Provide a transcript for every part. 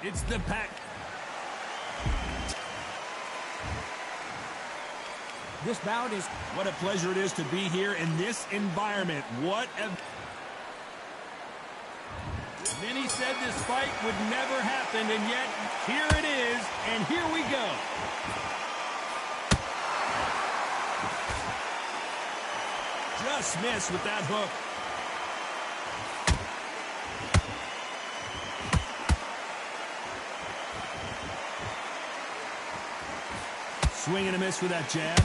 It's the pack. This bout is... What a pleasure it is to be here in this environment. What a... Many said this fight would never happen, and yet here it is, and here we go. Just missed with that hook. Swing and a miss with that jab.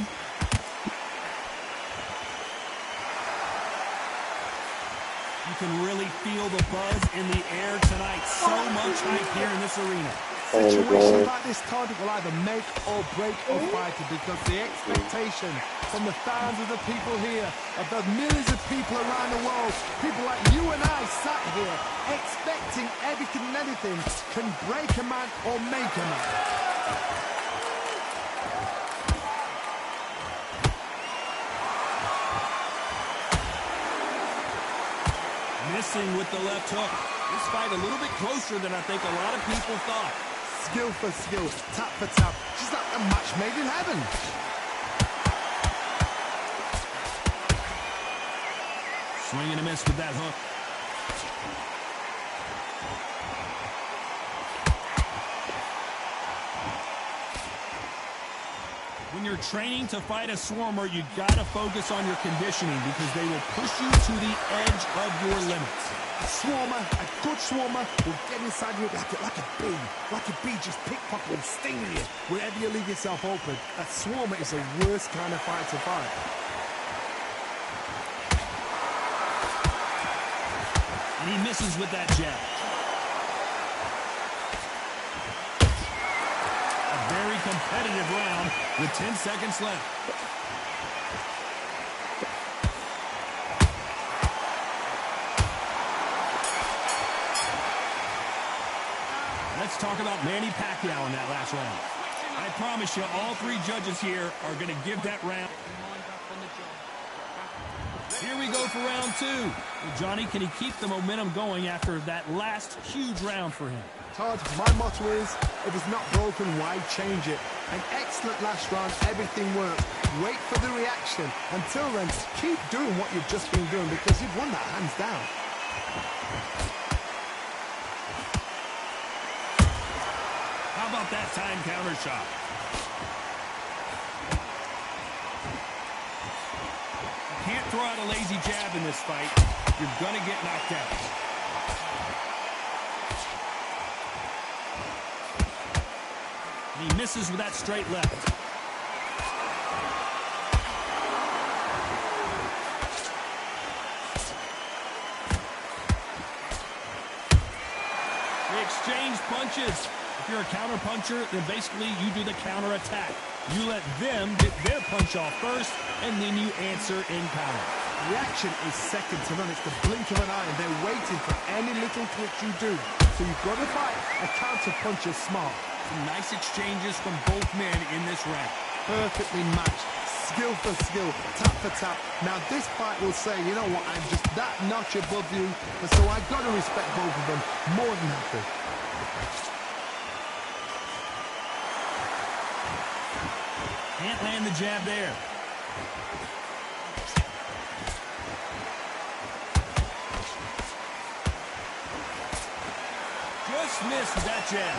You can really feel the buzz in the air tonight. So much hype here in this arena. Situations like this, Todd, will either make or break a fighter because the expectation from the thousands of the people here, of those millions of people around the world, people like you and I sat here expecting everything and anything, can break a man or make a man. Missing with the left hook. This fight a little bit closer than I think a lot of people thought. Skill for skill, tap for tap, just like a match made in heaven. Swing and a miss with that hook. When you're training to fight a swarmer, you gotta focus on your conditioning because they will push you to the edge of your limits. A swarmer, a good swarmer, will get inside you like a bee just pickpocketing, stinging you wherever you leave yourself open. A swarmer is the worst kind of fight to fight. And he misses with that jab. A very competitive round with 10 seconds left. Let's talk about Manny Pacquiao in that last round. I promise you, all three judges here are going to give that round. Here we go for round two. Well, Johnny, can he keep the momentum going after that last huge round for him? Todd, my motto is, if it's not broken, why change it? An excellent last round, everything works. Wait for the reaction. Until then, keep doing what you've just been doing because you've won that hands down. How about that time counter shot? You can't throw out a lazy jab in this fight. You're gonna get knocked out. And he misses with that straight left. They exchange punches. If you're a counter puncher, then basically you do the counter attack. You let them get their punch off first, and then you answer in counter. Reaction is second to none. It's the blink of an eye, and they're waiting for any little twitch you do. So you've got to fight a counter puncher smart. Some nice exchanges from both men in this round. Perfectly matched. Skill for skill, tap for tap. Now this fight will say, you know what, I'm just that notch above you, and so I've got to respect both of them more than happy. Can't land the jab there. Just missed with that jab.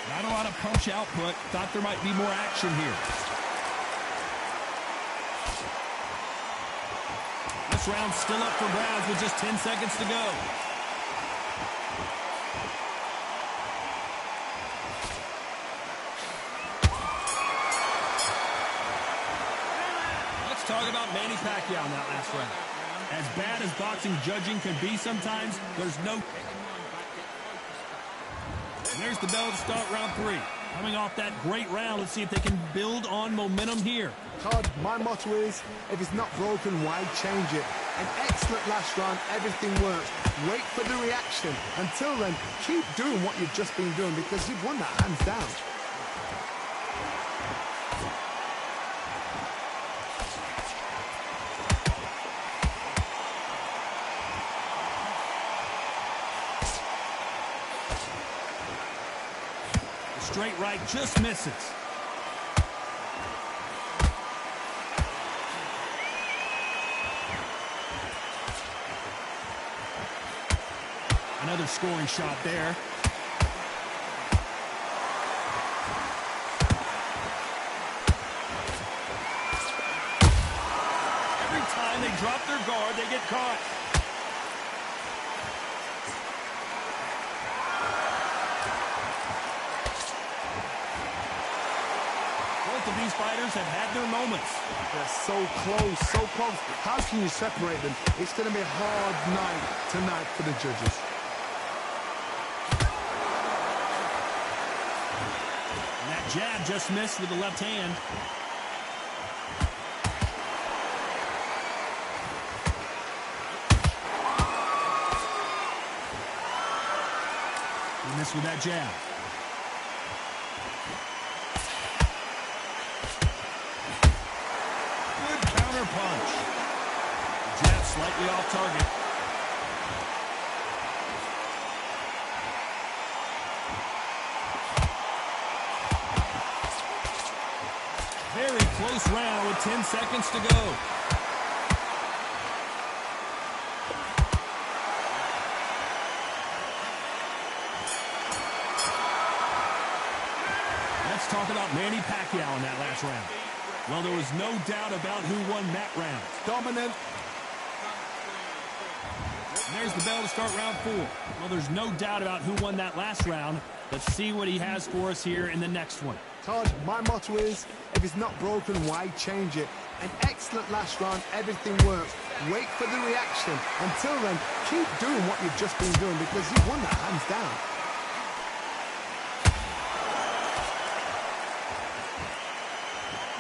Not a lot of punch output. Thought there might be more action here. This round's still up for grabs with just 10 seconds to go. Let's talk about Manny Pacquiao in that last round. As bad as boxing judging can be sometimes, there's no... And there's the bell to start round three. Coming off that great round, let's see if they can build on momentum here. Todd, my motto is, if it's not broken, why change it? An excellent last round, everything works. Wait for the reaction. Until then, keep doing what you've just been doing because you've won that hands down. straight right just misses. Another scoring shot there. Every time they drop their guard, they get caught. Both of these fighters have had their moments. They're so close, so close. How can you separate them? It's going to be a hard night tonight for the judges. Jab just missed with the left hand. He missed with that jab. Good counter punch. Jab slightly off target. Very close round with 10 seconds to go. Let's talk about Manny Pacquiao in that last round. Well, there was no doubt about who won that round. Dominant. And there's the bell to start round 4. Well, there's no doubt about who won that last round. Let's see what he has for us here in the next one. Todd, my motto is, if it's not broken, why change it? An excellent last round, everything works. Wait for the reaction. Until then, keep doing what you've just been doing because you've won that hands down.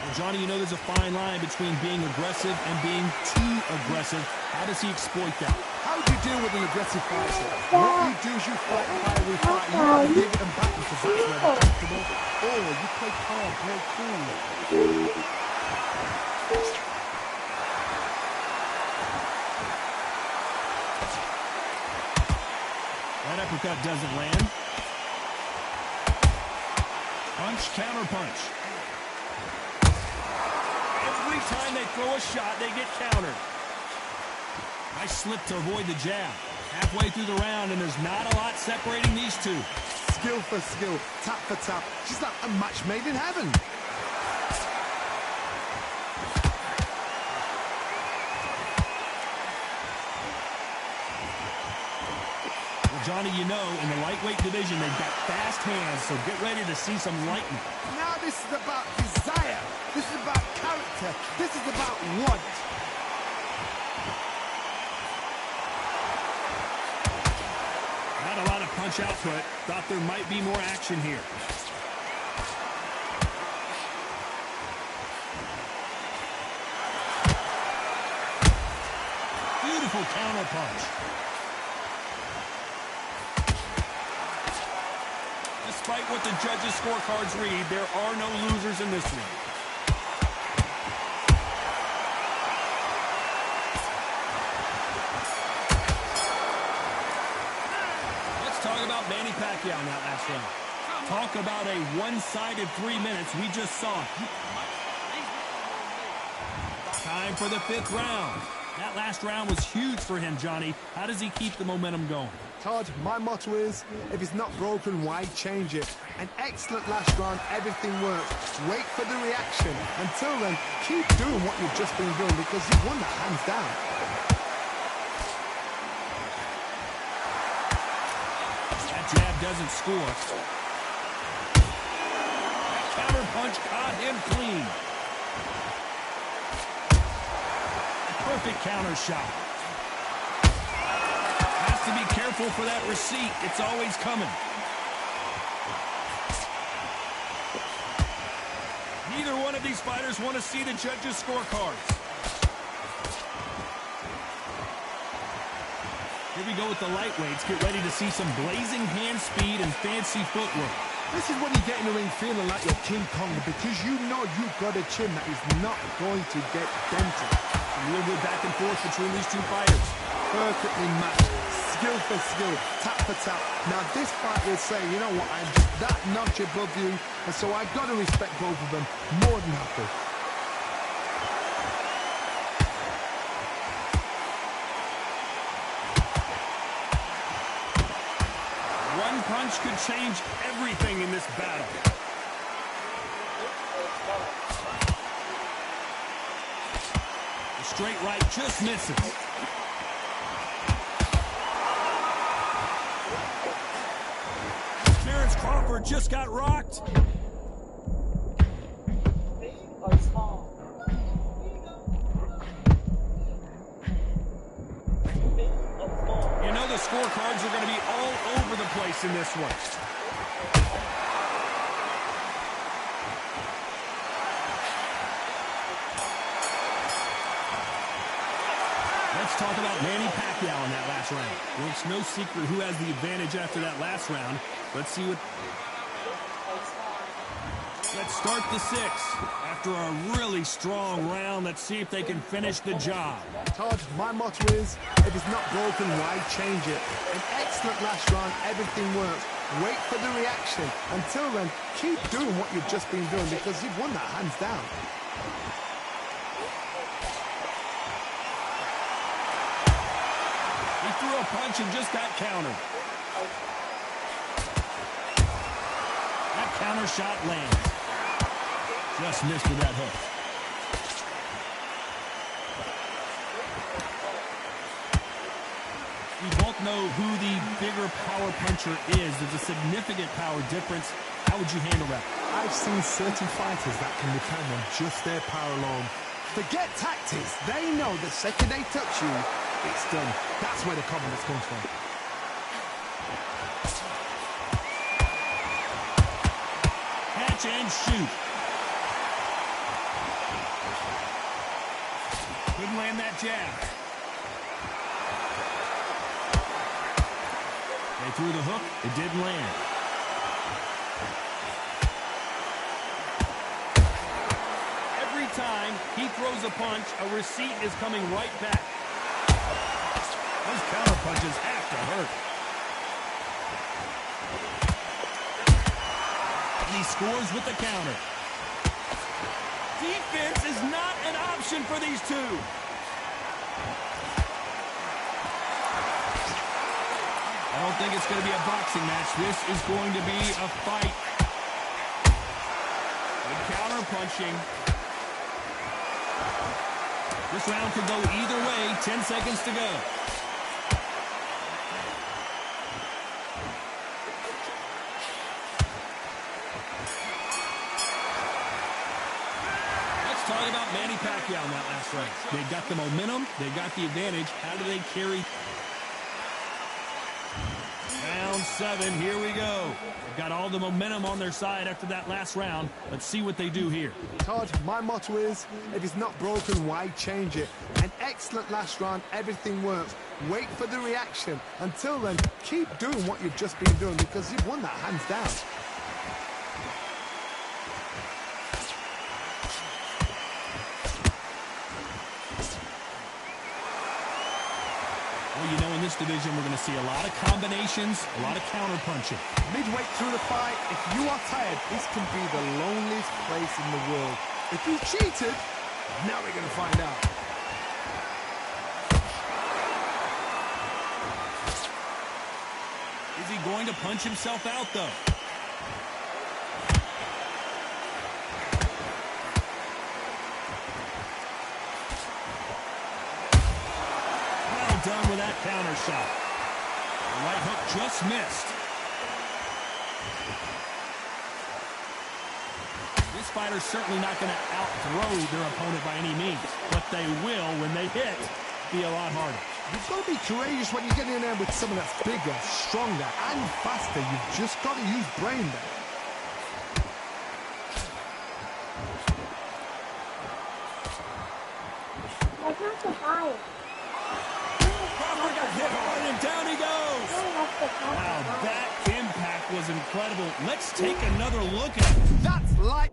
Well, Johnny, you know there's a fine line between being aggressive and being too aggressive. How does he exploit that? How do you deal with an aggressive fighter? What you do is you fight fire with fire. You have to give them back because that's where they're comfortable. Or you play calm, play cool. That uppercut doesn't land. Punch, counter punch. Every time they throw a shot, they get countered. Nice slip to avoid the jab. Halfway through the round, and there's not a lot separating these two. Skill for skill, tap for tap. She's like a match made in heaven. Well, Johnny, you know, in the lightweight division, they've got fast hands, so get ready to see some lightning. Now this is about desire. This is about character. This is about want. Not a lot of punch output. Thought there might be more action here. Beautiful counter punch. Despite what the judges' scorecards read, there are no losers in this one. Talk about Manny Pacquiao in that last round. Talk about a one-sided 3 minutes. We just saw it. Time for the 5th round. That last round was huge for him, Johnny. How does he keep the momentum going? Todd, my motto is, if it's not broken, why change it? An excellent last round, everything works. Wait for the reaction. Until then, keep doing what you've just been doing because you've won that hands down. Jab doesn't score. That counter punch caught him clean. Perfect counter shot. Has to be careful for that receipt. It's always coming. Neither one of these fighters want to see the judges' scorecards. Here we go with the lightweights. Get ready to see some blazing hand speed and fancy footwork. This is when you get in the ring feeling like you're King Kong because you know you've got a chin that is not going to get dented. A real good back and forth between these two fighters. Perfectly matched. skill for skill, tap for tap. Now this fighter is saying, you know what, I'm just that notch above you, and so I've got to respect both of them. More than happy. One punch could change everything in this battle. The straight right just misses. Crawford just got rocked. You know the scorecards are going to be all over the place in this one. Let's talk about Manny Pacquiao in that last round. Well, it's no secret who has the advantage after that last round. Let's see what... Let's start the sixth. After a really strong round, let's see if they can finish the job. Todd, my motto is, if it's not broken, why change it? An excellent last round, everything works. Wait for the reaction. Until then, keep doing what you've just been doing because you've won that hands down. He threw a punch and just got countered. That counter shot lands. Just missed with that hook. We both know who the bigger power puncher is. There's a significant power difference. How would you handle that? I've seen certain fighters that can depend on just their power alone. Forget tactics. They know the second they touch you, it's done. That's where the confidence comes from. Catch and shoot. Couldn't land that jab. They threw the hook. It didn't land. Every time he throws a punch, a receipt is coming right back. Those counter punches have to hurt. And he scores with the counter. Defense is not an option for these two. I don't think it's going to be a boxing match. This is going to be a fight. Good counter punching. This round could go either way. 10 seconds to go. Talk about Manny Pacquiao in that last round. They got the momentum. They got the advantage. How do they carry? Round 7. Here we go. They've got all the momentum on their side after that last round. Let's see what they do here. Todd, my motto is, if it's not broken, why change it? An excellent last round. Everything works. Wait for the reaction. Until then, keep doing what you've just been doing because you've won that hands down. Well, you know, in this division, we're going to see a lot of combinations, a lot of counter-punching. Midway through the fight, if you are tired, this can be the loneliest place in the world. If you cheated, now we're going to find out. Is he going to punch himself out, though? Done with that counter shot. The right hook just missed. This fighter's certainly not going to outthrow their opponent by any means, but they will, when they hit, be a lot harder. You've got to be courageous when you get in there with someone that's bigger, stronger, and faster. You've just got to use brain there. That's not the fire. Crawford got hit hard, and down he goes. Wow, that impact was incredible. Let's take another look at it. That's like